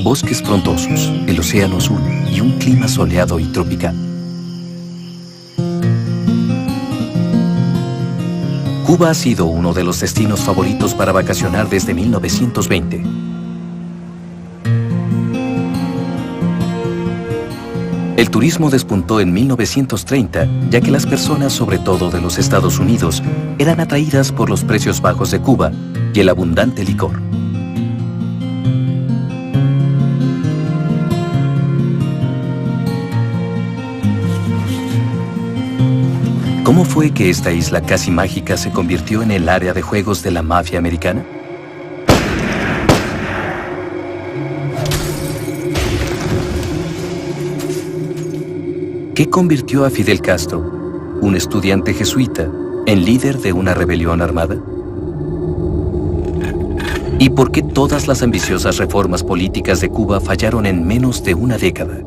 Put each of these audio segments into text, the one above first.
bosques frondosos, el océano azul y un clima soleado y tropical. Cuba ha sido uno de los destinos favoritos para vacacionar desde 1920. El turismo despuntó en 1930, ya que las personas, sobre todo de los Estados Unidos, eran atraídas por los precios bajos de Cuba y el abundante licor. ¿Cómo fue que esta isla casi mágica se convirtió en el área de juegos de la mafia americana? ¿Qué convirtió a Fidel Castro, un estudiante jesuita, en líder de una rebelión armada? ¿Y por qué todas las ambiciosas reformas políticas de Cuba fallaron en menos de una década?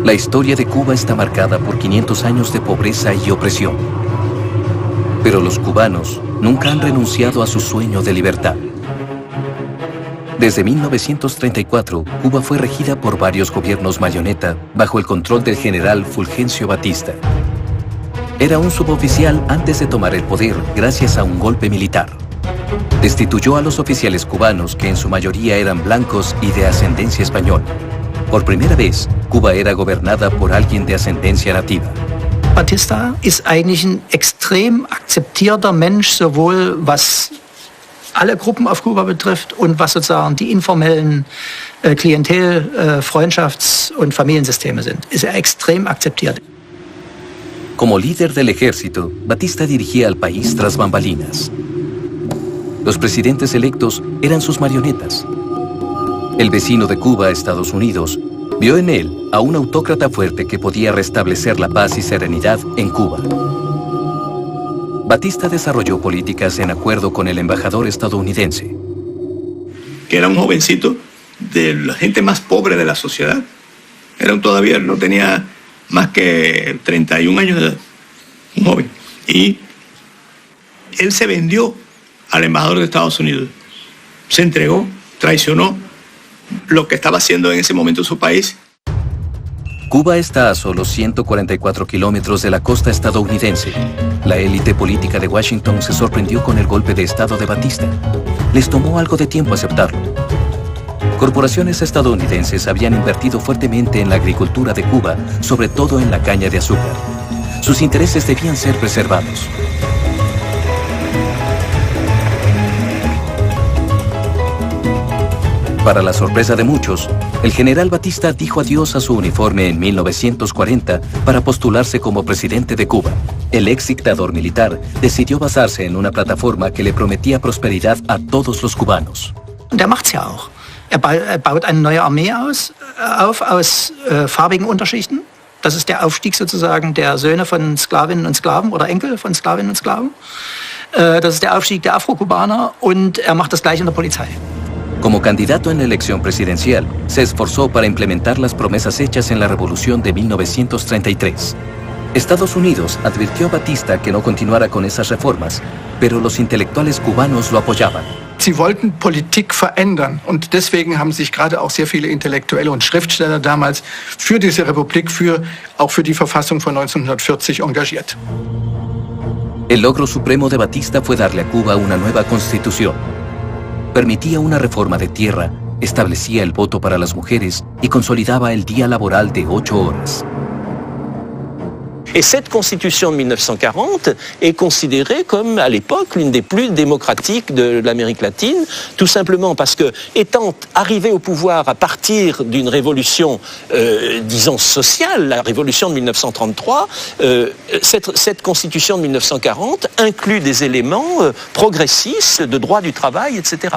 La historia de Cuba está marcada por 500 años de pobreza y opresión. Pero los cubanos nunca han renunciado a su sueño de libertad. Desde 1934, Cuba fue regida por varios gobiernos marioneta bajo el control del general Fulgencio Batista. Era un suboficial antes de tomar el poder gracias a un golpe militar. Destituyó a los oficiales cubanos, que en su mayoría eran blancos y de ascendencia española. Por primera vez, Cuba era gobernada por alguien de ascendencia nativa. Batista ist eigentlich ein extrem akzeptierter Mensch, sowohl was alle Gruppen auf Kuba betrifft und was sozusagen die informellen Klientel-, Freundschafts- und Familiensysteme sind. Ist er extrem akzeptiert. Como líder del ejército, Batista dirigía al país tras bambalinas. Los presidentes electos eran sus marionetas. El vecino de Cuba, Estados Unidos, vio en él a un autócrata fuerte que podía restablecer la paz y serenidad en Cuba. Batista desarrolló políticas en acuerdo con el embajador estadounidense. Que era un jovencito de la gente más pobre de la sociedad. Todavía no tenía más que 31 años de edad, un joven. Y él se vendió al embajador de Estados Unidos. Se entregó, traicionó lo que estaba haciendo en ese momento su país. Cuba está a solo 144 kilómetros de la costa estadounidense. La élite política de Washington se sorprendió con el golpe de estado de Batista. Les tomó algo de tiempo aceptarlo. Corporaciones estadounidenses habían invertido fuertemente en la agricultura de Cuba, sobre todo en la caña de azúcar. Sus intereses debían ser preservados. Para la sorpresa de muchos, el general Batista dijo adiós a su uniforme en 1940 para postularse como presidente de Cuba. El ex dictador militar decidió basarse en una plataforma que le prometía prosperidad a todos los cubanos. Und er macht's ja auch. Er baut eine neue Armee aus farbigen Unterschichten. Das ist der Aufstieg sozusagen der Söhne von Sklavinnen und Sklaven oder Enkel von Sklavinnen und Sklaven. Das ist der Aufstieg der Afrokubaner und er macht das gleich in der Polizei. Como candidato en la elección presidencial, se esforzó para implementar las promesas hechas en la Revolución de 1933. Estados Unidos advirtió a Batista que no continuara con esas reformas, pero los intelectuales cubanos lo apoyaban. Sie wollten Politik verändern und deswegen haben sich gerade auch sehr viele Intellektuelle und Schriftsteller damals für diese Republik, auch für die Verfassung von 1940 engagiert. El logro supremo de Batista fue darle a Cuba una nueva constitución. Permitía una reforma de tierra, establecía el voto para las mujeres y consolidaba el día laboral de 8 horas. Et cette constitution de 1940 est considérée comme, à l'époque, l'une des plus démocratiques de l'Amérique latine, tout simplement parce que, étant arrivé au pouvoir à partir d'une révolution, disons, sociale, la révolution de 1933, cette constitution de 1940 inclut des éléments progressistes de droit du travail, etc.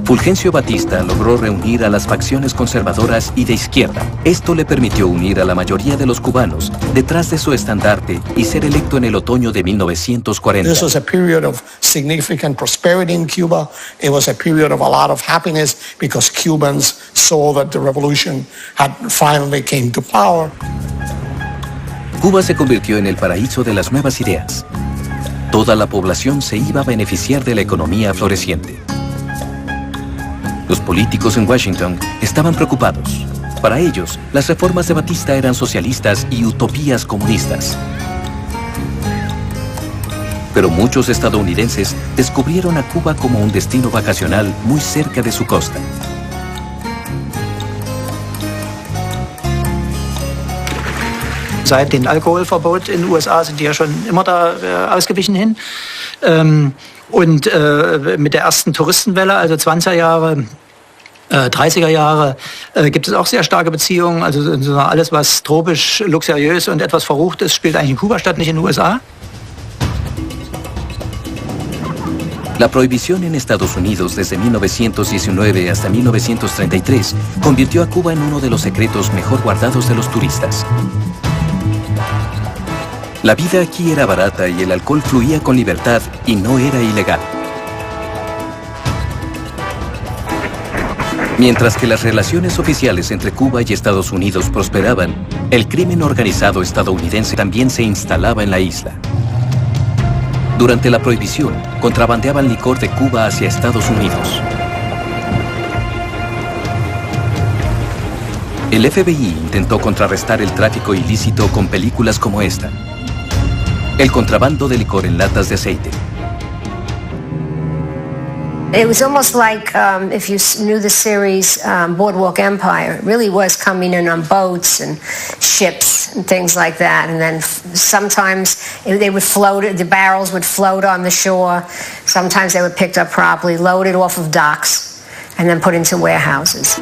Fulgencio Batista logró reunir a las facciones conservadoras y de izquierda. Esto le permitió unir a la mayoría de los cubanos detrás de su estandarte y ser electo en el otoño de 1940. This was a period of significant prosperity in Cuba. It was a period of a lot of happiness because Cubans saw that the revolution had finally came to power. Cuba se convirtió en el paraíso de las nuevas ideas. Toda la población se iba a beneficiar de la economía floreciente. Los políticos en Washington estaban preocupados. Para ellos, las reformas de Batista eran socialistas y utopías comunistas. Pero muchos estadounidenses descubrieron a Cuba como un destino vacacional muy cerca de su costa. Seit dem Alkoholverbot in den USA sind die ja schon immer da ausgewichen hin. Und mit der ersten Touristenwelle, also 20er Jahre, 30er Jahre, gibt es auch sehr starke Beziehungen. Also alles, was tropisch, luxuriös und etwas verrucht ist, spielt eigentlich in Kuba statt, nicht in den USA. La prohibición en Estados Unidos desde 1919 hasta 1933 convirtió a Cuba en uno de los secretos mejor guardados de los turistas. La vida aquí era barata y el alcohol fluía con libertad y no era ilegal. Mientras que las relaciones oficiales entre Cuba y Estados Unidos prosperaban, el crimen organizado estadounidense también se instalaba en la isla. Durante la prohibición, contrabandeaban licor de Cuba hacia Estados Unidos. El FBI intentó contrarrestar el tráfico ilícito con películas como esta. El contrabando de licor en latas de aceite. It was almost like if you knew the series Boardwalk Empire. It really was coming in on boats and ships and things like that. And then sometimes they would float, the barrels would float on the shore. Sometimes they were picked up properly, loaded off of docks, and then put into warehouses.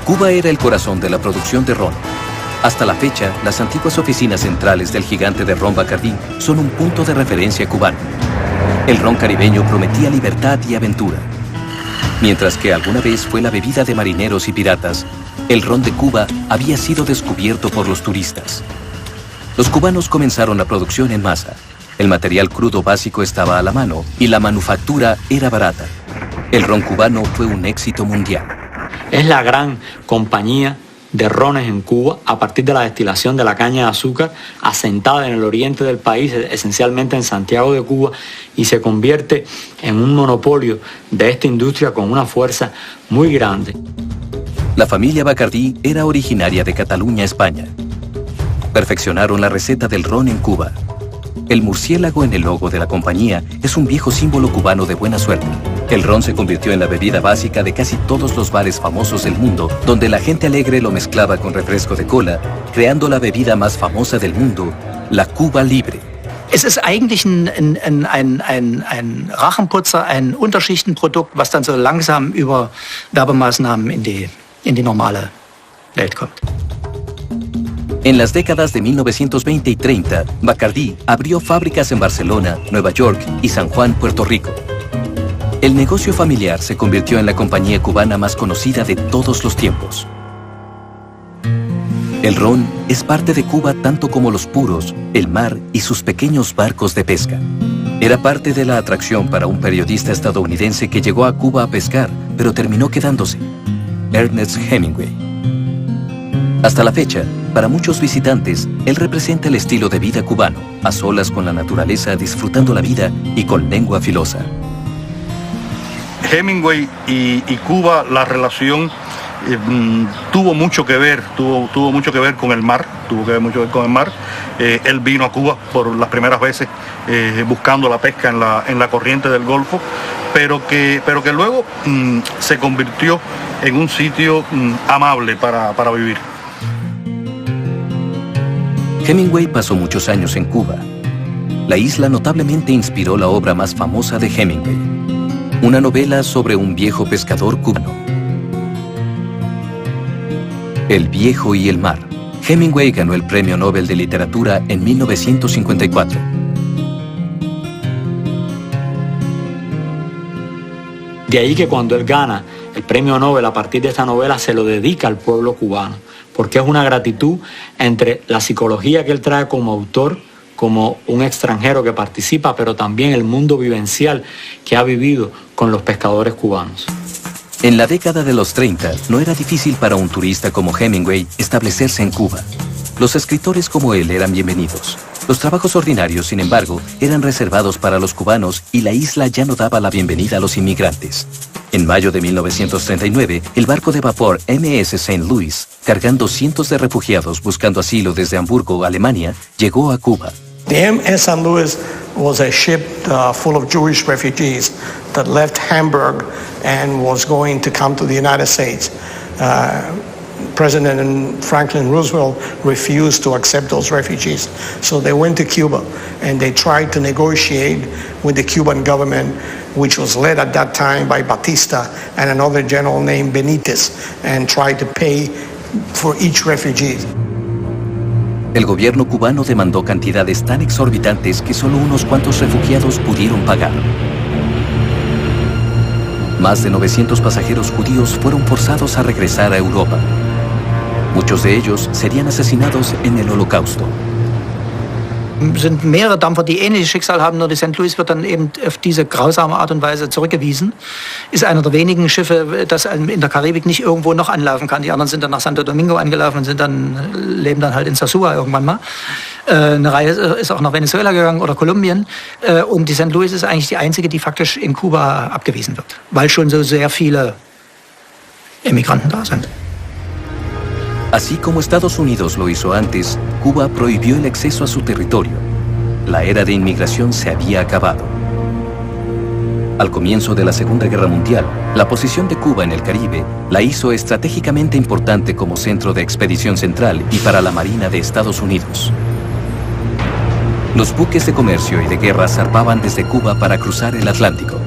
Cuba era el corazón de la producción de ron. Hasta la fecha, las antiguas oficinas centrales del gigante de ron Bacardí son un punto de referencia cubano. El ron caribeño prometía libertad y aventura. Mientras que alguna vez fue la bebida de marineros y piratas, el ron de Cuba había sido descubierto por los turistas. Los cubanos comenzaron la producción en masa. El material crudo básico estaba a la mano y la manufactura era barata. El ron cubano fue un éxito mundial. Es la gran compañía de rones en Cuba a partir de la destilación de la caña de azúcar asentada en el oriente del país, esencialmente en Santiago de Cuba, y se convierte en un monopolio de esta industria con una fuerza muy grande. La familia Bacardí era originaria de Cataluña, España. Perfeccionaron la receta del ron en Cuba. El murciélago en el logo de la compañía es un viejo símbolo cubano de buena suerte. El ron se convirtió en la bebida básica de casi todos los bares famosos del mundo, donde la gente alegre lo mezclaba con refresco de cola, creando la bebida más famosa del mundo, la Cuba Libre. Es ist eigentlich ein Rachenputzer, ein Unterschichtenprodukt, was dann so langsam über Werbemaßnahmen in die normale Welt kommt. En las décadas de 1920 y 30, Bacardí abrió fábricas en Barcelona, Nueva York y San Juan, Puerto Rico. El negocio familiar se convirtió en la compañía cubana más conocida de todos los tiempos. El ron es parte de Cuba tanto como los puros, el mar y sus pequeños barcos de pesca. Era parte de la atracción para un periodista estadounidense que llegó a Cuba a pescar, pero terminó quedándose, Ernest Hemingway. Hasta la fecha, para muchos visitantes, él representa el estilo de vida cubano, a solas con la naturaleza, disfrutando la vida y con lengua filosa. Hemingway y Cuba, la relación tuvo mucho que ver con el mar, él vino a Cuba por las primeras veces buscando la pesca en la corriente del Golfo, pero que luego se convirtió en un sitio amable para vivir. Hemingway pasó muchos años en Cuba. La isla notablemente inspiró la obra más famosa de Hemingway, una novela sobre un viejo pescador cubano. El viejo y el mar. Hemingway ganó el Premio Nobel de Literatura en 1954. De ahí que cuando él gana el Premio Nobel a partir de esta novela se lo dedica al pueblo cubano, porque es una gratitud entre la psicología que él trae como autor, como un extranjero que participa, pero también el mundo vivencial que ha vivido con los pescadores cubanos. En la década de los 30, no era difícil para un turista como Hemingway establecerse en Cuba. Los escritores como él eran bienvenidos. Los trabajos ordinarios, sin embargo, eran reservados para los cubanos y la isla ya no daba la bienvenida a los inmigrantes. En mayo de 1939, el barco de vapor MS St. Louis, cargando cientos de refugiados buscando asilo desde Hamburgo, Alemania, llegó a Cuba. The MS St. Louis was a ship full of Jewish refugees that left Hamburg and was going to come to the United States. President Franklin Roosevelt refused to accept those refugees. So they went to Cuba and they tried to negotiate with the Cuban government, which was led at that time by Batista and another general named Benitez, and tried to pay for each refugee. El gobierno cubano demandó cantidades tan exorbitantes que solo unos cuantos refugiados pudieron pagar. Más de 900 pasajeros judíos fueron forzados a regresar a Europa. Muchos de ellos serían asesinados en el Holocausto. Sind mehrere Dampfer, die ähnliches Schicksal haben, nur die St. Louis wird dann eben auf diese grausame Art und Weise zurückgewiesen. Ist einer der wenigen Schiffe, das in der Karibik nicht irgendwo noch anlaufen kann. Die anderen sind dann nach Santo Domingo angelaufen und leben dann halt in Sosúa irgendwann mal. Eine Reihe ist auch nach Venezuela gegangen oder Kolumbien. Und die St. Louis ist eigentlich die einzige, die faktisch in Kuba abgewiesen wird, weil schon so sehr viele Immigranten da sind. Así como Estados Unidos lo hizo antes, Cuba prohibió el acceso a su territorio. La era de inmigración se había acabado. Al comienzo de la Segunda Guerra Mundial, la posición de Cuba en el Caribe la hizo estratégicamente importante como centro de expedición central y para la Marina de Estados Unidos. Los buques de comercio y de guerra zarpaban desde Cuba para cruzar el Atlántico.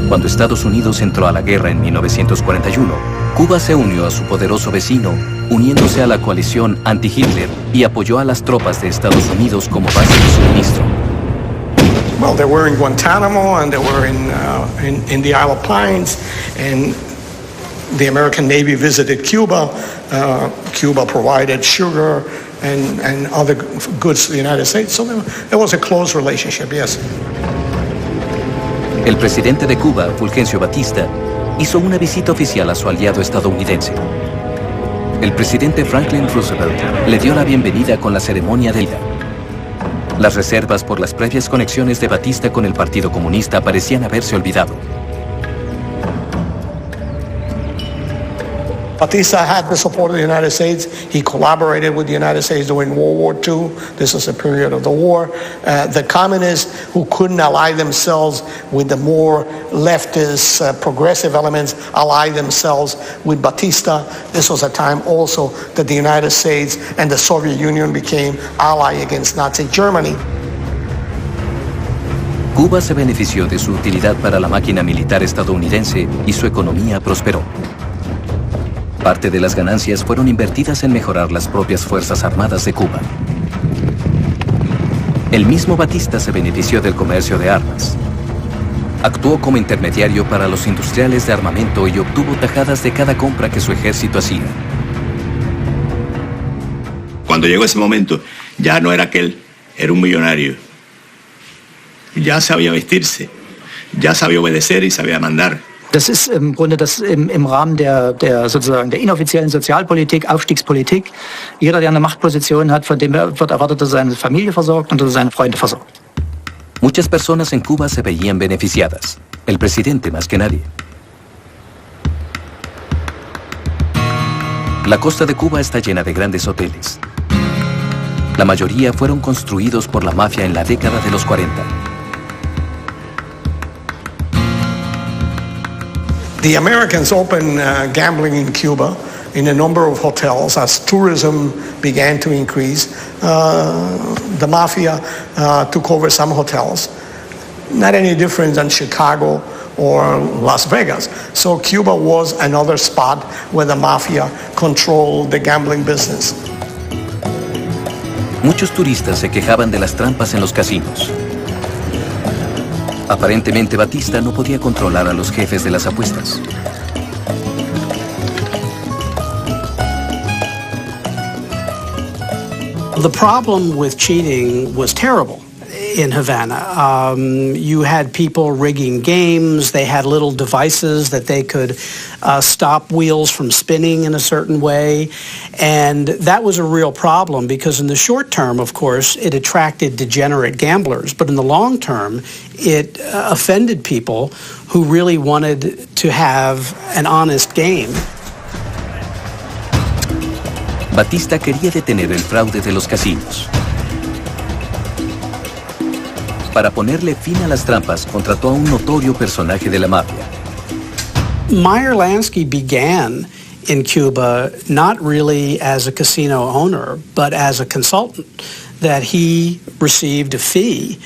Cuando Estados Unidos entró a la guerra en 1941, Cuba se unió a su poderoso vecino, uniéndose a la coalición anti-Hitler y apoyó a las tropas de Estados Unidos como base de suministro. Well, they were in Guantanamo and they were in the Isle of Pines, and the American Navy visited Cuba. Cuba provided sugar and other goods to the United States, so there was a close relationship, yes. El presidente de Cuba, Fulgencio Batista, hizo una visita oficial a su aliado estadounidense. El presidente Franklin Roosevelt le dio la bienvenida con la ceremonia de ida. Las reservas por las previas conexiones de Batista con el Partido Comunista parecían haberse olvidado. Batista had the support of the United States. He collaborated with the United States during World War II. This was a period of the war. The communists who couldn't ally themselves with the more leftist, progressive elements allied themselves with Batista. This was a time also that the United States and the Soviet Union became ally against Nazi Germany. Cuba se benefició de su utilidad para la máquina militar estadounidense y su economía prosperó. Parte de las ganancias fueron invertidas en mejorar las propias Fuerzas Armadas de Cuba. El mismo Batista se benefició del comercio de armas. Actuó como intermediario para los industriales de armamento y obtuvo tajadas de cada compra que su ejército hacía. Cuando llegó ese momento, ya no era aquel, era un millonario. Ya sabía vestirse, ya sabía obedecer y sabía mandar. Das ist im Grunde das im Rahmen der sozusagen der inoffiziellen Sozialpolitik, Aufstiegspolitik. Jeder, der eine Machtposition hat, von dem wird erwartet, dass er seine Familie versorgt und dass er seine Freunde versorgt. Muchas personas en Cuba se veían beneficiadas, el presidente más que nadie. La costa de Cuba está llena de grandes hoteles. La mayoría fueron construidos por la mafia en la década de los 40. The Americans opened gambling in Cuba in a number of hotels. As tourism began to increase, the mafia took over some hotels. Not any different than Chicago or Las Vegas. So Cuba was another spot where the mafia controlled the gambling business. Muchos turistas se quejaban de las trampas en los casinos. Aparentemente Batista no podía controlar a los jefes de las apuestas. The problem with cheating was terrible. in Havana. You had people rigging games. They had little devices that they could stop wheels from spinning in a certain way. And that was a real problem because in the short term, of course, it attracted degenerate gamblers. But in the long term, it offended people who really wanted to have an honest game. Batista quería detener el fraude de los casinos. Para ponerle fin a las trampas, contrató a un notorio personaje de la mafia. Meyer Lansky began in Cuba not really as a casino owner, but as a consultant, that he received a fee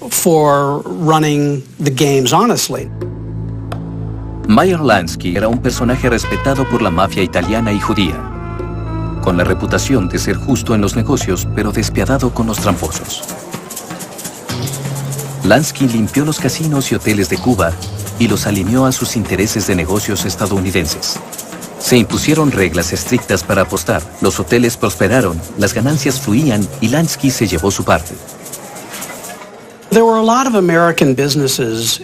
for running the games honestly. Meyer Lansky era un personaje respetado por la mafia italiana y judía, con la reputación de ser justo en los negocios, pero despiadado con los tramposos. Lansky limpió los casinos y hoteles de Cuba y los alineó a sus intereses de negocios estadounidenses. Se impusieron reglas estrictas para apostar, los hoteles prosperaron, las ganancias fluían y Lansky se llevó su parte. There were a lot of American businesses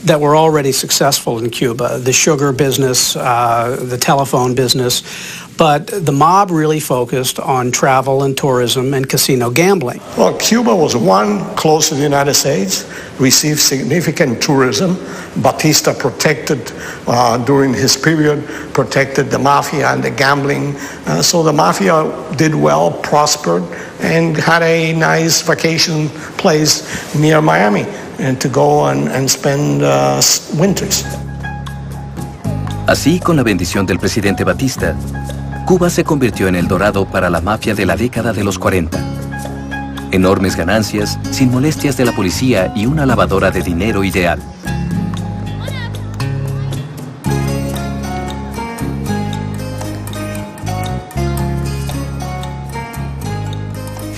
that were already successful in Cuba, the sugar business, the telephone business, but the mob really focused on travel and tourism and casino gambling. Well, Cuba was one close to the United States, received significant tourism. Batista protected, during his period, protected the mafia and the gambling. So the mafia did well, prospered, and had a nice vacation place near Miami and to go and spend winters. Así, con la bendición del presidente Batista, Cuba se convirtió en el dorado para la mafia de la década de los 40. Enormes ganancias, sin molestias de la policía y una lavadora de dinero ideal.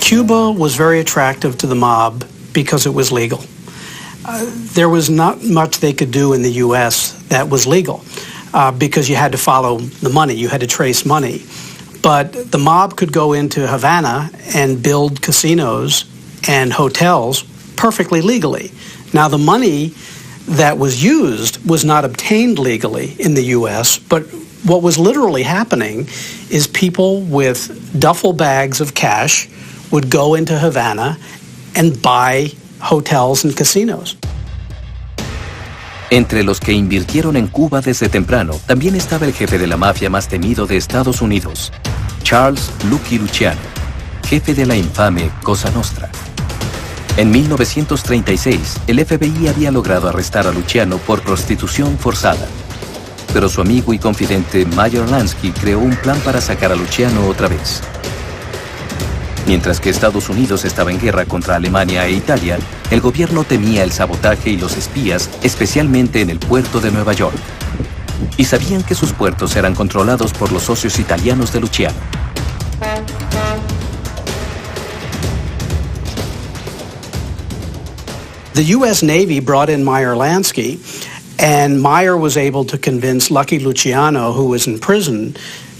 Cuba was very attractive to the mob because it was legal. There was not much they could do in the U.S. that was legal. Because you had to follow the money, you had to trace money. But the mob could go into Havana and build casinos and hotels perfectly legally. Now, the money that was used was not obtained legally in the U.S., but what was literally happening is people with duffel bags of cash would go into Havana and buy hotels and casinos. Entre los que invirtieron en Cuba desde temprano, también estaba el jefe de la mafia más temido de Estados Unidos, Charles Lucky Luciano, jefe de la infame Cosa Nostra. En 1936, el FBI había logrado arrestar a Luciano por prostitución forzada. Pero su amigo y confidente Meyer Lansky creó un plan para sacar a Luciano otra vez. Mientras que Estados Unidos estaba en guerra contra Alemania e Italia, el gobierno temía el sabotaje y los espías, especialmente en el puerto de Nueva York. Y sabían que sus puertos eran controlados por los socios italianos de Luciano. The U.S. Navy brought in Meyer Lansky, and Meyer was able to convince Lucky Luciano, who was in prison,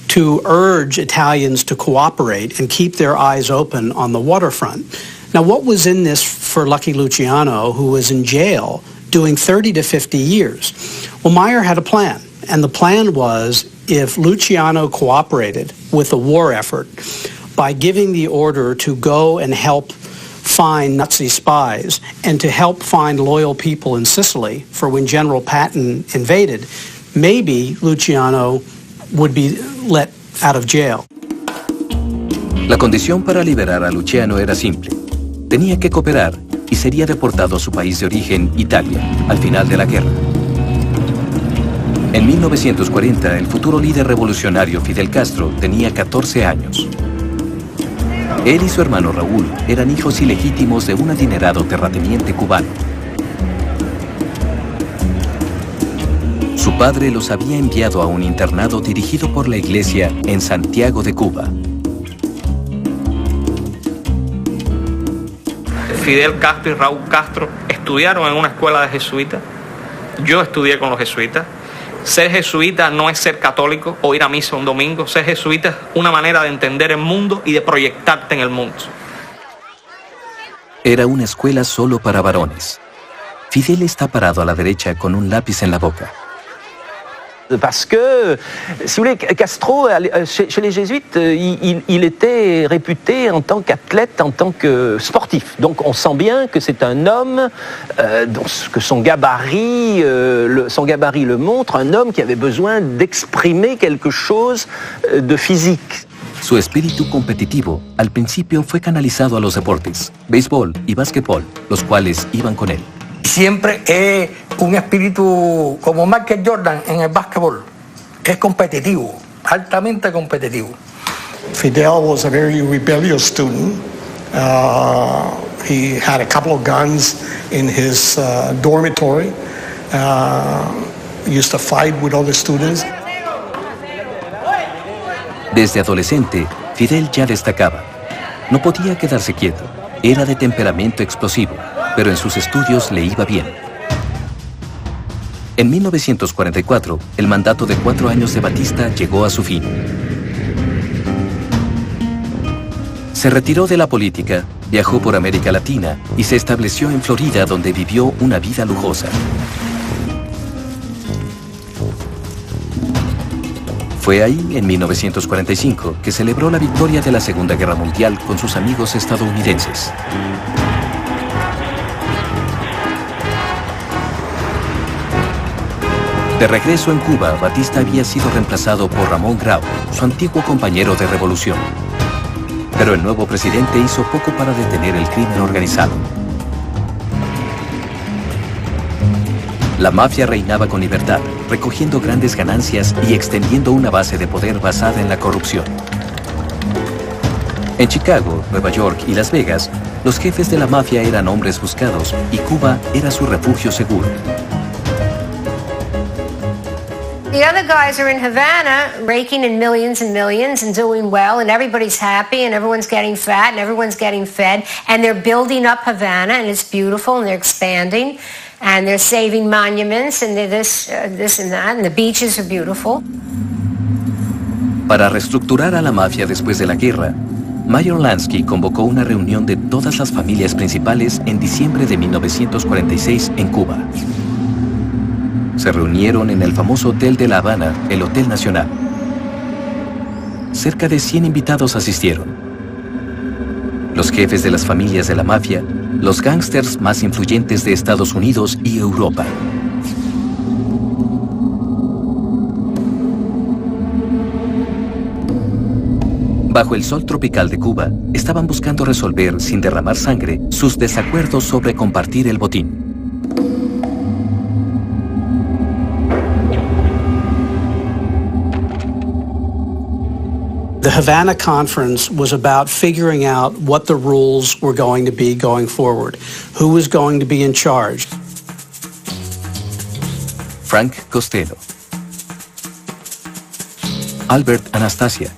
to urge Italians to cooperate and keep their eyes open on the waterfront. Now, what was in this for Lucky Luciano, who was in jail doing 30 to 50 years? Well, Meyer had a plan, and the plan was if Luciano cooperated with the war effort by giving the order to go and help find Nazi spies and to help find loyal people in Sicily for when General Patton invaded, maybe Luciano would be let out of jail. La condición para liberar a Luciano era simple. Tenía que cooperar y sería deportado a su país de origen, Italia, al final de la guerra. En 1940, el futuro líder revolucionario Fidel Castro tenía 14 años. Él y su hermano Raúl eran hijos ilegítimos de un adinerado terrateniente cubano. Su padre los había enviado a un internado dirigido por la iglesia en Santiago de Cuba. Fidel Castro y Raúl Castro estudiaron en una escuela de jesuitas. Yo estudié con los jesuitas. Ser jesuita no es ser católico o ir a misa un domingo. Ser jesuita es una manera de entender el mundo y de proyectarte en el mundo. Era una escuela solo para varones. Fidel está parado a la derecha con un lápiz en la boca. Parce que, si vous voulez, Castro, chez les jésuites, il était réputé en tant qu'athlète, en tant que sportif. Donc on sent bien que c'est un homme, que son gabarit le montre, un homme qui avait besoin d'exprimer quelque chose de physique. Su espíritu competitivo al principio fue canalizado a los deportes, béisbol y básquetbol, los cuales iban con él. Siempre es un espíritu como Michael Jordan en el básquetbol. Es competitivo, altamente competitivo. Fidel was a very rebellious student. He had a couple of guns in his dormitory. Used to fight with other students. Desde adolescente, Fidel ya destacaba. No podía quedarse quieto. Era de temperamento explosivo, pero en sus estudios le iba bien. En 1944, el mandato de 4 años de Batista llegó a su fin. Se retiró de la política, viajó por América Latina y se estableció en Florida, donde vivió una vida lujosa. Fue ahí, en 1945, que celebró la victoria de la Segunda Guerra Mundial con sus amigos estadounidenses. De regreso en Cuba, Batista había sido reemplazado por Ramón Grau, su antiguo compañero de revolución. Pero el nuevo presidente hizo poco para detener el crimen organizado. La mafia reinaba con libertad, recogiendo grandes ganancias y extendiendo una base de poder basada en la corrupción. En Chicago, Nueva York y Las Vegas, los jefes de la mafia eran hombres buscados y Cuba era su refugio seguro. The other guys are in Havana raking in millions and millions and doing well, and everybody's happy and everyone's getting fat and everyone's getting fed, and they're building up Havana and it's beautiful and they're expanding and they're saving monuments and they're this and that, and the beaches are beautiful. Para reestructurar a la mafia después de la guerra, Meyer Lansky convocó una reunión de todas las familias principales en diciembre de 1946 en Cuba. Se reunieron en el famoso hotel de La Habana, el Hotel Nacional. Cerca de 100 invitados asistieron. Los jefes de las familias de la mafia, los gángsters más influyentes de Estados Unidos y Europa. Bajo el sol tropical de Cuba, estaban buscando resolver, sin derramar sangre, sus desacuerdos sobre compartir el botín. The Havana Conference was about figuring out what the rules were going to be going forward, who was going to be in charge. Frank Costello, Albert Anastasia,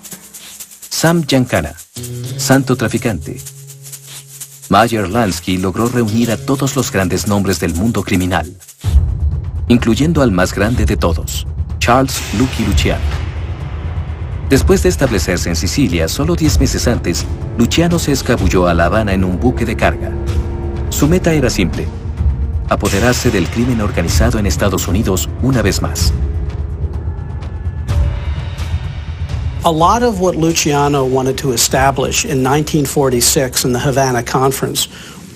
Sam Giancana, Santo Traficante. Meyer Lansky logró reunir a todos los grandes nombres del mundo criminal, incluyendo al más grande de todos, Charles Lucky Luciano. Después de establecerse en Sicilia, solo 10 meses antes, Luciano se escabulló a La Habana en un buque de carga. Su meta era simple: apoderarse del crimen organizado en Estados Unidos una vez más. A lot of what Luciano wanted to establish in 1946 in the Havana Conference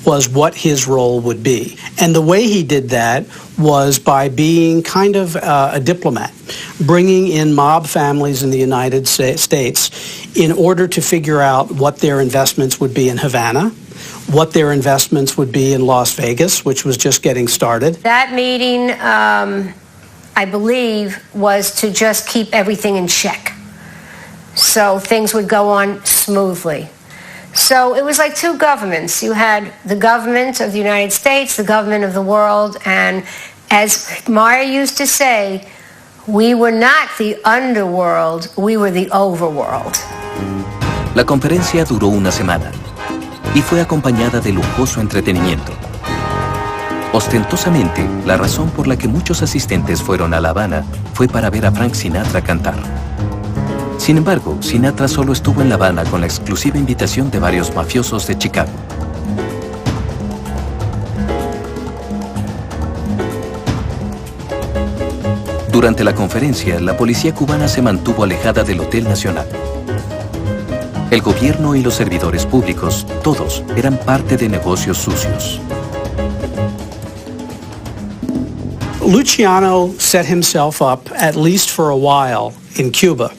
was what his role would be. And the way he did that was by being kind of a diplomat, bringing in mob families in the United States in order to figure out what their investments would be in Havana, what their investments would be in Las Vegas, which was just getting started. That meeting, I believe, was to just keep everything in check, so things would go on smoothly. So it was like two governments. You had the government of the United States, the government of the world, and as Meyer used to say, we were not the underworld, we were the overworld. La conferencia duró una semana y fue acompañada de lujoso entretenimiento. Ostentosamente, la razón por la que muchos asistentes fueron a La Habana fue para ver a Frank Sinatra cantar. Sin embargo, Sinatra solo estuvo en La Habana con la exclusiva invitación de varios mafiosos de Chicago. Durante la conferencia, la policía cubana se mantuvo alejada del Hotel Nacional. El gobierno y los servidores públicos, todos, eran parte de negocios sucios. Luciano set himself up, at least for a while, in Cuba.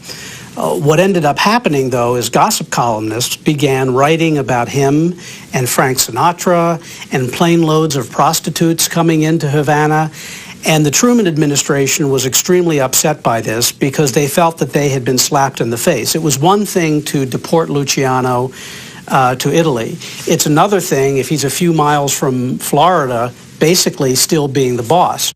What ended up happening, though, is gossip columnists began writing about him and Frank Sinatra and plane loads of prostitutes coming into Havana. And the Truman administration was extremely upset by this because they felt that they had been slapped in the face. It was one thing to deport Luciano to Italy. It's another thing if he's a few miles from Florida, basically still being the boss.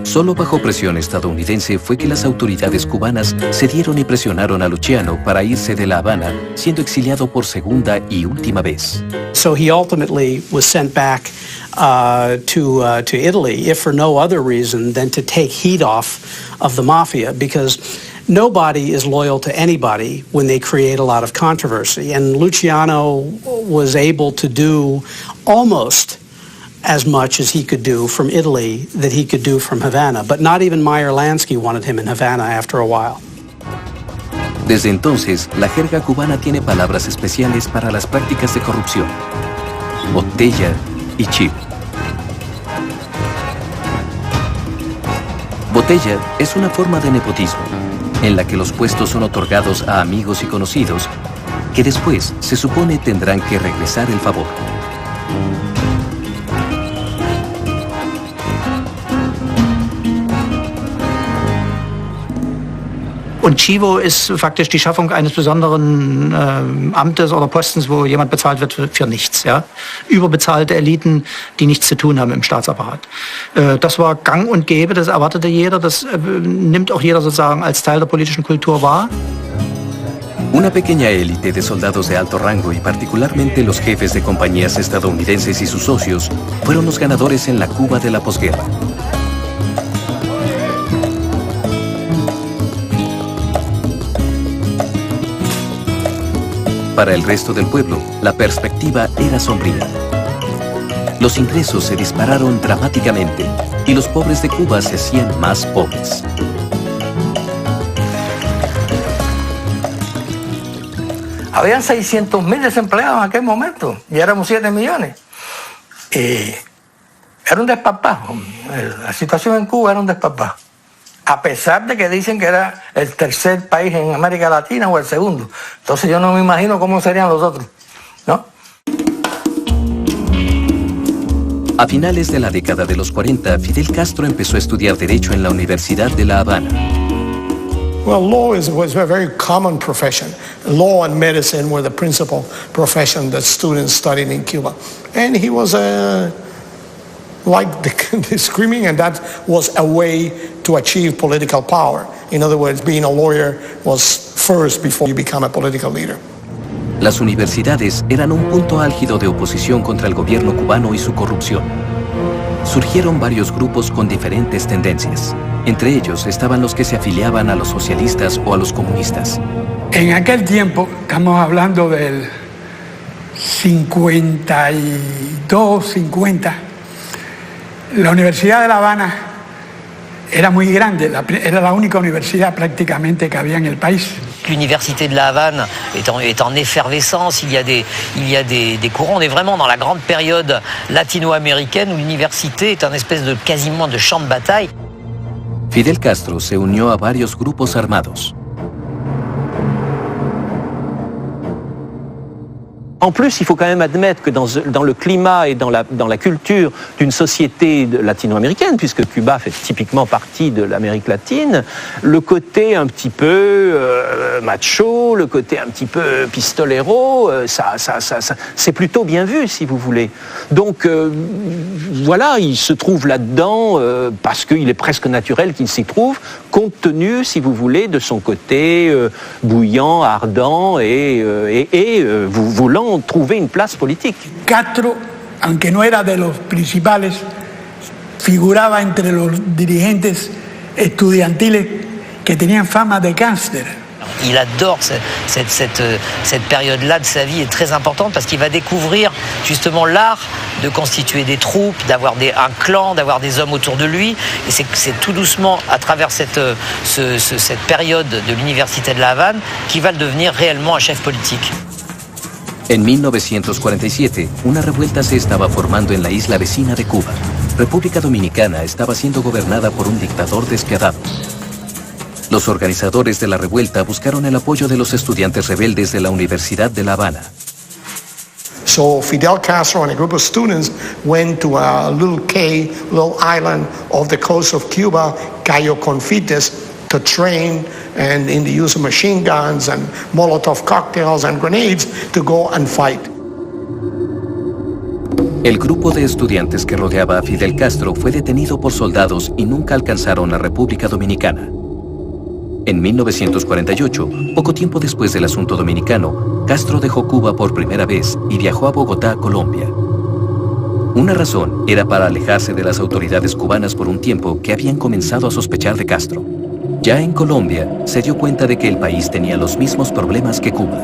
Solo bajo presión estadounidense fue que las autoridades cubanas cedieron y presionaron a Luciano para irse de La Habana, siendo exiliado por segunda y última vez. So he ultimately was sent back to Italy, if for no other reason than to take heat off of the mafia, because nobody is loyal to anybody when they create a lot of controversy. And Luciano was able to do almost as much as he could do from Italy that he could do from Havana. But not even Meyer Lansky wanted him in Havana after a while. Desde entonces, la jerga cubana tiene palabras especiales para las prácticas de corrupción: botella y chivo. Botella es una forma de nepotismo, en la que los puestos son otorgados a amigos y conocidos, que después se supone tendrán que regresar el favor. Und Chivo ist faktisch die Schaffung eines besonderen Amtes oder Postens, wo jemand bezahlt wird für nichts. Ja? Überbezahlte Eliten, die nichts zu tun haben im Staatsapparat. Das war gang und gäbe, das erwartete jeder, das nimmt auch jeder sozusagen als Teil der politischen Kultur wahr. Una pequeña élite de soldados de alto rango y particularmente los jefes de compañías estadounidenses y sus socios fueron los ganadores en la Cuba de la posguerra. Para el resto del pueblo, la perspectiva era sombría. Los ingresos se dispararon dramáticamente y los pobres de Cuba se hacían más pobres. Habían 600.000 desempleados en aquel momento y éramos 7 millones. Era un desparpajo. La situación en Cuba era un desparpajo. A pesar de que dicen que era el tercer país en América Latina o el segundo. Entonces yo no me imagino cómo serían los otros, ¿no? A finales de la década de los 40, Fidel Castro empezó a estudiar Derecho en la Universidad de La Habana. Well, law was a very common profession. Law and medicine were the principal profession that students studied in Cuba. And he was like the screaming, and that was a way to achieve political power. In other words, being a lawyer was first before you become a political leader. Las universidades eran un punto álgido de oposición contra el gobierno cubano y su corrupción. Surgieron varios grupos con diferentes tendencias. Entre ellos estaban los que se afiliaban a los socialistas o a los comunistas. En aquel tiempo, estamos hablando del 52, 50, la Universidad de La Habana era muy grande, era la única universidad prácticamente que había en el país. L'université de La Havane est en effervescence, il y a des courants, on est vraiment dans la grande période latino-américaine où l'université est un espèce de quasiment de champ de bataille. Fidel Castro se unió a varios grupos armados. En plus, il faut quand même admettre que dans le climat et dans la culture d'une société latino-américaine, puisque Cuba fait typiquement partie de l'Amérique latine, le côté un petit peu macho, le côté un petit peu pistolero, ça c'est plutôt bien vu, si vous voulez. Donc voilà, il se trouve là-dedans parce qu'il est presque naturel qu'il s'y trouve, compte tenu, si vous voulez, de son côté bouillant, ardent et voulant trouver une place politique. Castro, aunque no era de los principales, figuraba entre los dirigentes estudiantiles que tenían fama de gángster. il adore cette période-là de sa vie est très importante parce qu'il va découvrir justement l'art de constituer des troupes, d'avoir un clan, d'avoir des hommes autour de lui. Et c'est tout doucement, à travers cette période de l'Université de La Havane, qu'il va devenir réellement un chef politique. En 1947, una revuelta se estaba formando en la isla vecina de Cuba. República Dominicana estaba siendo gobernada por un dictador despiadado. Los organizadores de la revuelta buscaron el apoyo de los estudiantes rebeldes de la Universidad de La Habana. So Fidel Castro and a group of students went to a little island off the coast of Cuba, Cayo Confites, to train and in the use of machine guns and Molotov cocktails and grenades to go and fight. El grupo de estudiantes que rodeaba a Fidel Castro fue detenido por soldados y nunca alcanzaron la República Dominicana. En 1948, poco tiempo después del asunto dominicano, Castro dejó Cuba por primera vez y viajó a Bogotá, Colombia. Una razón era para alejarse de las autoridades cubanas por un tiempo que habían comenzado a sospechar de Castro. Ya en Colombia, se dio cuenta de que el país tenía los mismos problemas que Cuba.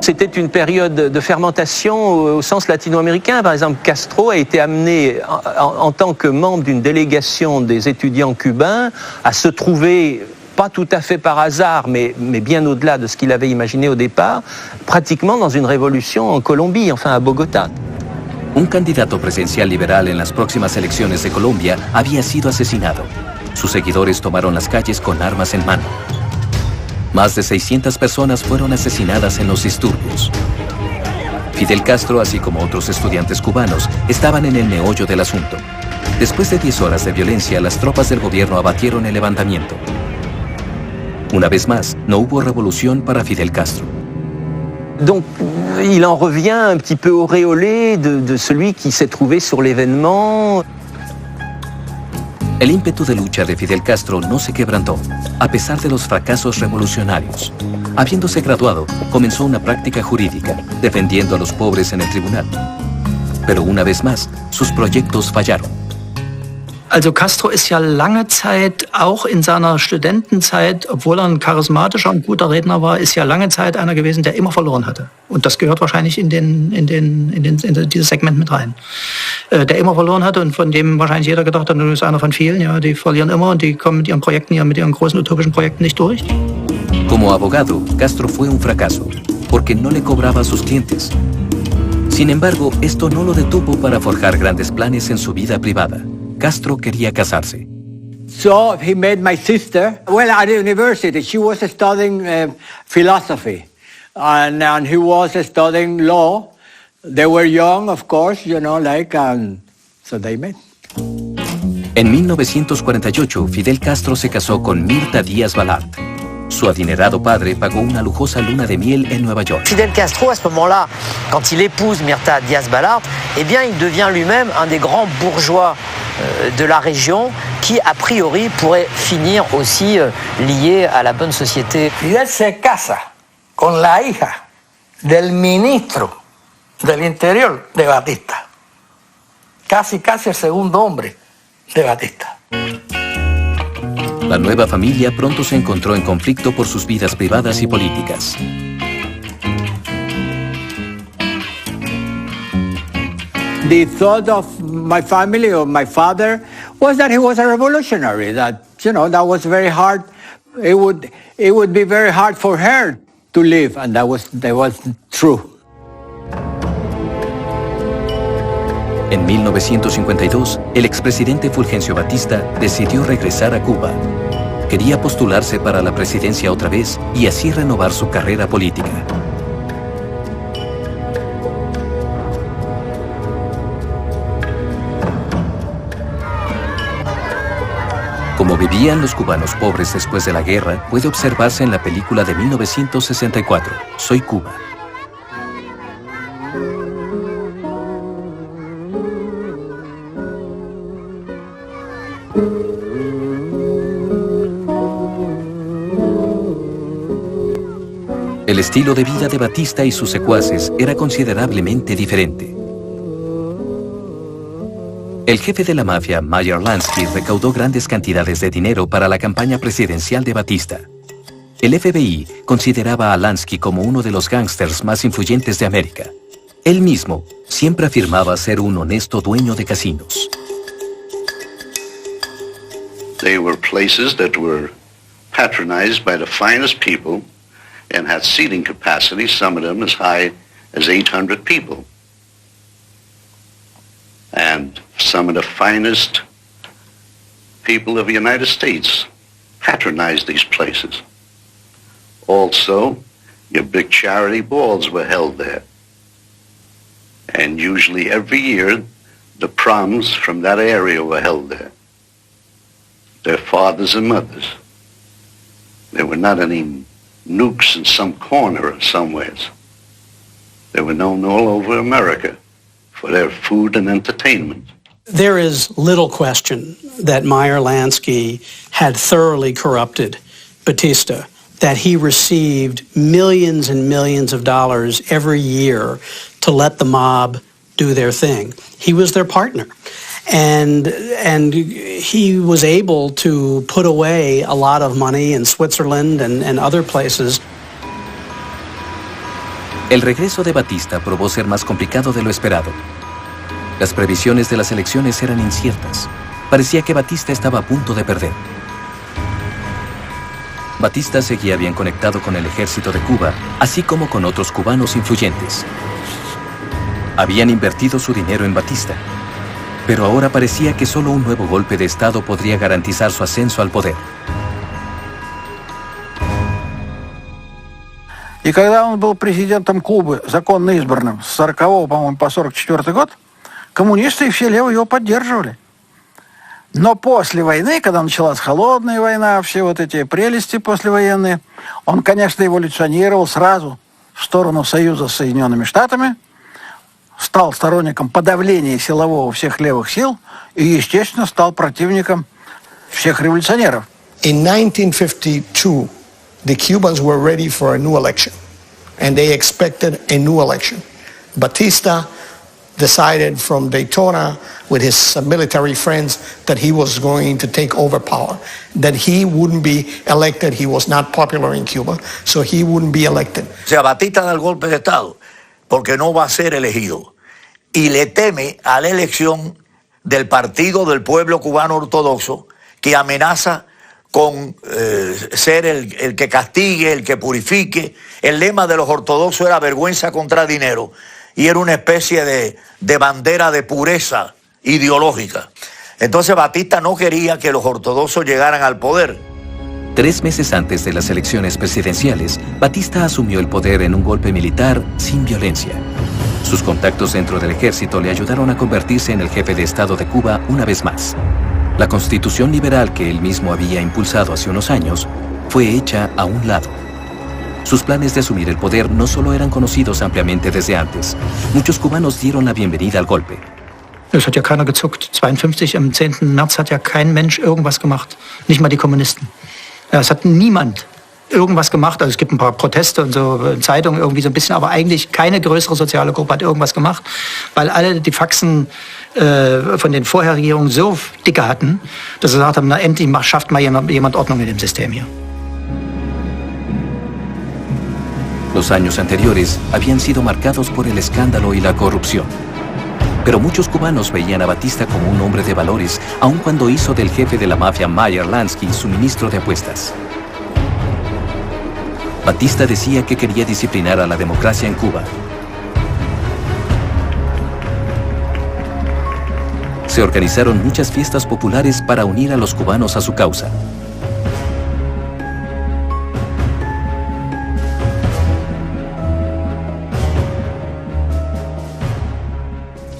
C'était une période de fermentation au sens latino-américain. Par exemple, Castro a été amené en tant que membre d'une délégation des étudiants cubains à se trouver, pas tout à fait par hasard, mais bien au-delà de ce qu'il avait imaginé au départ, pratiquement dans une révolution en Colombie, enfin à Bogotá. Un candidato presidencial liberal en las próximas elecciones de Colombia había sido asesinado. Sus seguidores tomaron las calles con armas en mano. Más de 600 personas fueron asesinadas en los disturbios. Fidel Castro, así como otros estudiantes cubanos, estaban en el meollo del asunto. Después de 10 horas de violencia, las tropas del gobierno abatieron el levantamiento. Una vez más, no hubo revolución para Fidel Castro. Donc, il en revient un petit peu auréolé de celui qui s'est trouvé sur l'événement. El ímpetu de lucha de Fidel Castro no se quebrantó, a pesar de los fracasos revolucionarios. Habiéndose graduado, comenzó una práctica jurídica, defendiendo a los pobres en el tribunal. Pero una vez más, sus proyectos fallaron. Also Castro ist ja lange Zeit, auch in seiner Studentenzeit, obwohl er ein charismatischer und guter Redner war, ist ja lange Zeit einer gewesen, der immer verloren hatte. Und das gehört wahrscheinlich in dieses Segment mit rein. Der immer verloren hatte und von dem wahrscheinlich jeder gedacht hat, du bist einer von vielen, ja, die verlieren immer und die kommen mit ihren Projekten, mit ihren großen utopischen Projekten nicht durch. Como abogado, Castro fue un fracaso, porque no le cobraba a sus clientes. Sin embargo, esto no lo detuvo para forjar grandes planes en su vida privada. Castro quería casarse. So he met my sister. Well, at the university, she was studying philosophy, and he was studying law. They were young, of course, you know, so they met. En 1948, Fidel Castro se casó con Mirta Díaz Balart. Su adinerado padre pagó una lujosa luna de miel en Nueva York. Fidel Castro, à ce moment-là, quand il épouse Mirta Díaz Balart, eh bien, il devient lui-même un des grands bourgeois de la région qui, a priori, pourrait finir aussi lié à la bonne société. Fidel se casa con la hija del ministro del Interior de Batista. Casi el segundo hombre de Batista. La nueva familia pronto se encontró en conflicto por sus vidas privadas y políticas. The thought of my family or my father was that he was a revolutionary, that, you know, that was very hard. It would be very hard for her to live, and that was true. En 1952, el expresidente Fulgencio Batista decidió regresar a Cuba. Quería postularse para la presidencia otra vez y así renovar su carrera política. Como vivían los cubanos pobres después de la guerra, puede observarse en la película de 1964, Soy Cuba. El estilo de vida de Batista y sus secuaces era considerablemente diferente. El jefe de la mafia, Meyer Lansky, recaudó grandes cantidades de dinero para la campaña presidencial de Batista. El FBI consideraba a Lansky como uno de los gángsters más influyentes de América. Él mismo siempre afirmaba ser un honesto dueño de casinos. They were places that were patronized by the finest people and had seating capacity, some of them as high as 800 people. And some of the finest people of the United States patronized these places. Also, your big charity balls were held there. And usually every year, the proms from that area were held there. Their fathers and mothers. There were not any nukes in some corner somewheres. They were known all over America for their food and entertainment. There is little question that Meyer Lansky had thoroughly corrupted Batista, that he received millions and millions of dollars every year to let the mob do their thing. He was their partner. And he was able to put away a lot of money in Switzerland and other places. El regreso de Batista probó ser más complicado de lo esperado. Las previsiones de las elecciones eran inciertas. Parecía que Batista estaba a punto de perder. Batista seguía bien conectado con el ejército de Cuba, así como con otros cubanos influyentes. Habían invertido su dinero en Batista, pero ahora parecía que solo un nuevo golpe de Estado podría garantizar su ascenso al poder. И когда он был президентом Кубы, законно избранным, с 40-го, по-моему, по 44-й год, коммунисты и все левые его поддерживали. Но после войны, когда началась холодная война, все вот эти прелести послевоенные, он, конечно, эволюционировал сразу в сторону союза с Соединенными Штатами, стал сторонником подавления силового всех левых сил и, естественно, стал противником всех революционеров. In 1952, the Cubans were ready for a new election, and they expected a new election. Batista decided from Daytona with his military friends that he was going to take over power, that he wouldn't be elected. He was not popular in Cuba, so he wouldn't be elected. O sea, Batista da el golpe de Estado porque no va a ser elegido y le teme a la elección del Partido del Pueblo Cubano Ortodoxo, que amenaza con ser el que castigue, el que purifique. El lema de los ortodoxos era vergüenza contra dinero y era una especie de bandera de pureza ideológica. Entonces Batista no quería que los ortodoxos llegaran al poder. 3 meses antes de las elecciones presidenciales, Batista asumió el poder en un golpe militar sin violencia. Sus contactos dentro del ejército le ayudaron a convertirse en el jefe de Estado de Cuba una vez más. La constitución liberal que él mismo había impulsado hace unos años fue hecha a un lado. Sus planes de asumir el poder no solo eran conocidos ampliamente desde antes. Muchos cubanos dieron la bienvenida al golpe. Es hat ja keiner gezuckt. 52, am 10. März hat ja kein Mensch irgendwas gemacht. Nicht mal die Kommunisten. Es hat niemand irgendwas gemacht. Also es gibt ein paar Proteste und so, Zeitungen irgendwie so ein bisschen, aber eigentlich keine größere soziale Gruppe hat irgendwas gemacht, weil alle die Faxen von den Vorherregierungen so dicke hatten, dass sie gesagt haben, na endlich schafft mal jemand Ordnung in dem System hier. Los años anteriores habían sido marcados por el escándalo y la corrupción. Pero muchos cubanos veían a Batista como un hombre de valores, aun cuando hizo del jefe de la mafia Meyer Lansky su ministro de apuestas. Batista decía que quería disciplinar a la democracia en Cuba. Se organizaron muchas fiestas populares para unir a los cubanos a su causa.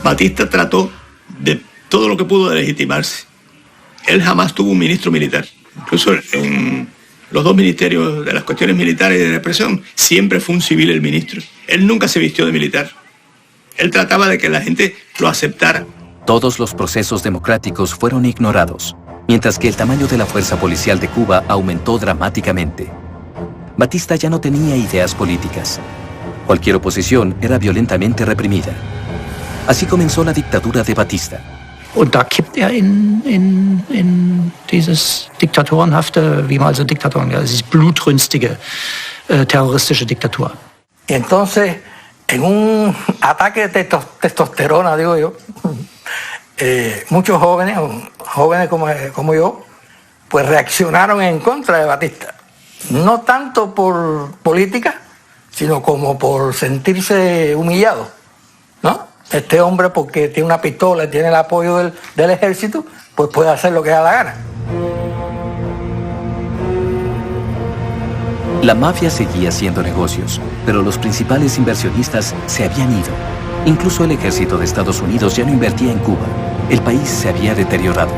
Batista trató de todo lo que pudo de legitimarse. Él jamás tuvo un ministro militar. Incluso en los 2 ministerios de las cuestiones militares y de represión, siempre fue un civil el ministro. Él nunca se vistió de militar. Él trataba de que la gente lo aceptara. Todos los procesos democráticos fueron ignorados, mientras que el tamaño de la fuerza policial de Cuba aumentó dramáticamente. Batista ya no tenía ideas políticas. Cualquier oposición era violentamente reprimida. Así comenzó la dictadura de Batista. Und da kippt er in dieses diktatorenhafte, wie man also Diktatoren, also diese blutrünstige, terroristische Diktatur. Y entonces, en un ataque de testosterona, digo yo, muchos jóvenes como yo, pues reaccionaron en contra de Batista. No tanto por política, sino como por sentirse humillado, ¿no? Este hombre, porque tiene una pistola y tiene el apoyo del ejército, pues puede hacer lo que da la gana. La mafia seguía haciendo negocios, pero los principales inversionistas se habían ido. Incluso el ejército de Estados Unidos ya no invertía en Cuba. El país se había deteriorado.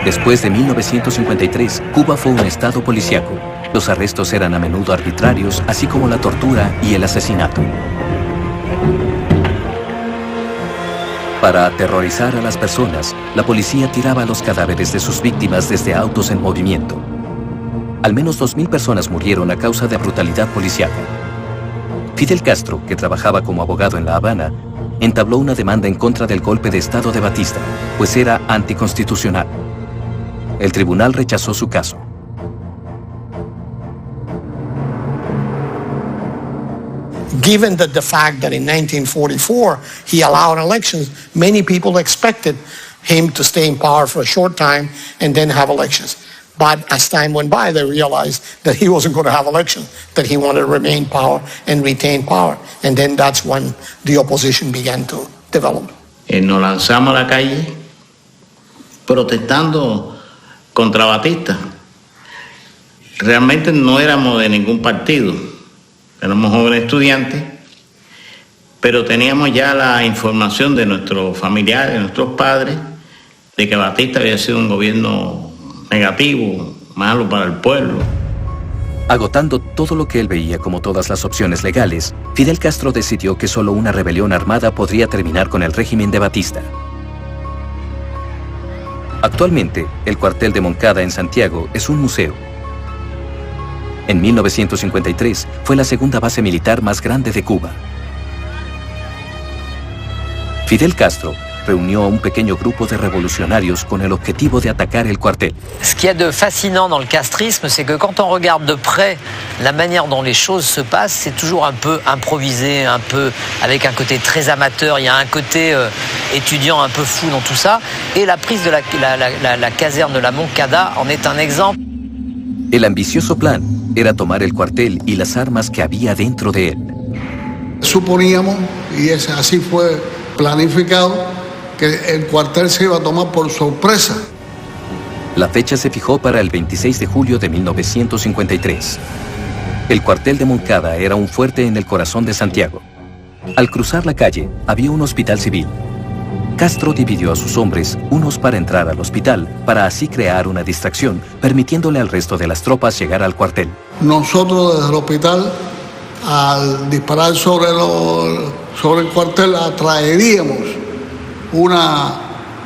Después de 1953, Cuba fue un estado policíaco. Los arrestos eran a menudo arbitrarios, así como la tortura y el asesinato. Para aterrorizar a las personas, la policía tiraba los cadáveres de sus víctimas desde autos en movimiento. Al menos 2.000 personas murieron a causa de brutalidad policíaca. Fidel Castro, que trabajaba como abogado en La Habana, entabló una demanda en contra del golpe de Estado de Batista, pues era anticonstitucional. El tribunal rechazó su caso. Given the fact that in 1944 he allowed elections, many people expected him to stay in power for a short time and then have elections. But as time went by, they realized that he wasn't going to have elections, that he wanted to remain in power and retain power. And then that's when the opposition began to develop. Nos lanzamos a la calle protestando contra Batista. Realmente no éramos de ningún partido, éramos jóvenes estudiantes, pero teníamos ya la información de nuestros familiares, de nuestros padres, de que Batista había sido un gobierno negativo, malo para el pueblo. Agotando todo lo que él veía como todas las opciones legales, Fidel Castro decidió que solo una rebelión armada podría terminar con el régimen de Batista. Actualmente, el cuartel de Moncada en Santiago es un museo. En 1953 fue la segunda base militar más grande de Cuba. Fidel Castro reunió a un pequeño grupo de revolucionarios con el objetivo de atacar el cuartel. Ce qu'il y a de fascinant dans le castrisme, c'est que quand on regarde de près la manière dont les choses se passent, c'est toujours un peu improvisé, un peu avec un côté très amateur. Il y a un côté étudiant un peu fou dans tout ça. Et la prise de la caserne de la Moncada en est un exemple. El ambicioso plan era tomar el cuartel y las armas que había dentro de él. Suponíamos, y así fue planificado, que el cuartel se iba a tomar por sorpresa. La fecha se fijó para el 26 de julio de 1953. El cuartel de Moncada era un fuerte en el corazón de Santiago. Al cruzar la calle, había un hospital civil. Castro dividió a sus hombres, unos para entrar al hospital, para así crear una distracción, permitiéndole al resto de las tropas llegar al cuartel. Nosotros desde el hospital, al disparar sobre el cuartel, atraeríamos una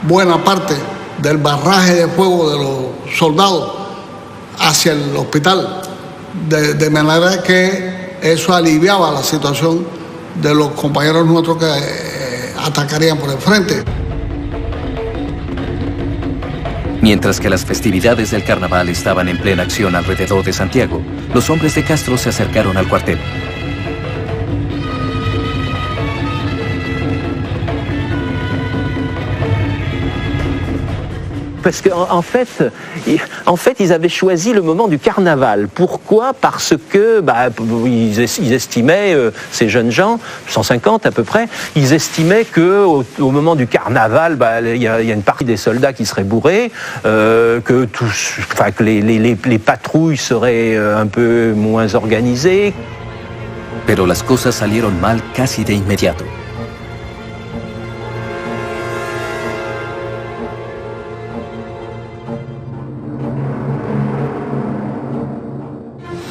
buena parte del barraje de fuego de los soldados hacia el hospital, de manera que eso aliviaba la situación de los compañeros nuestros que atacarían por el frente. Mientras que las festividades del carnaval estaban en plena acción alrededor de Santiago, los hombres de Castro se acercaron al cuartel. Parce qu'en fait, ils avaient choisi le moment du carnaval. Pourquoi? Parce que ils estimaient, ces jeunes gens, 150 à peu près, ils estimaient qu'au moment du carnaval, y a une partie des soldats qui seraient bourrés, que les patrouilles seraient un peu moins organisées. Pero las cosas salieron mal casi de inmediato.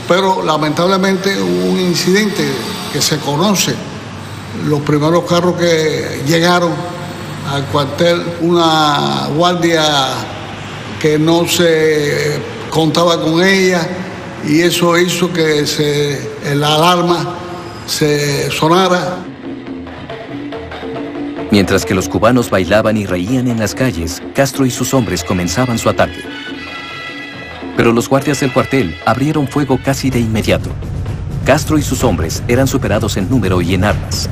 Pero lamentablemente hubo un incidente que se conoce. Los primeros carros que llegaron al cuartel, una guardia que no se contaba con ella, y eso hizo que la alarma se sonara. Mientras que los cubanos bailaban y reían en las calles, Castro y sus hombres comenzaban su ataque. Pero los guardias del cuartel abrieron fuego casi de inmediato. Castro y sus hombres eran superados en número y en armas.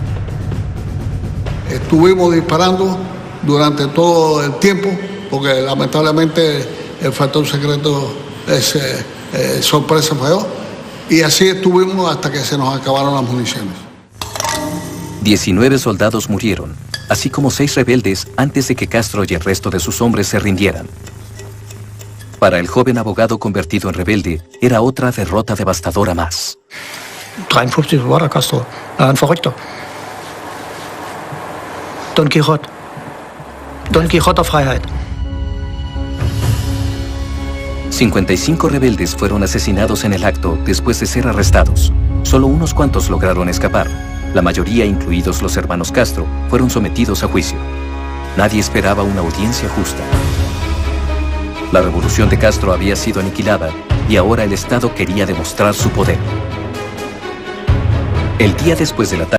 Estuvimos disparando durante todo el tiempo, porque lamentablemente el factor secreto es sorpresa falló, y así estuvimos hasta que se nos acabaron las municiones. 19 soldados murieron, así como 6 rebeldes antes de que Castro y el resto de sus hombres se rindieran. Para el joven abogado convertido en rebelde, era otra derrota devastadora más. 53 war der Castro. Ein Verrückter. Don Quixote. Don Quixote der Freiheit. 55 rebeldes fueron asesinados en el acto después de ser arrestados. Solo unos cuantos lograron escapar. La mayoría, incluidos los hermanos Castro, fueron sometidos a juicio. Nadie esperaba una audiencia justa. La revolución de Castro había sido aniquilada y ahora el Estado quería demostrar su poder. El día después del ataque,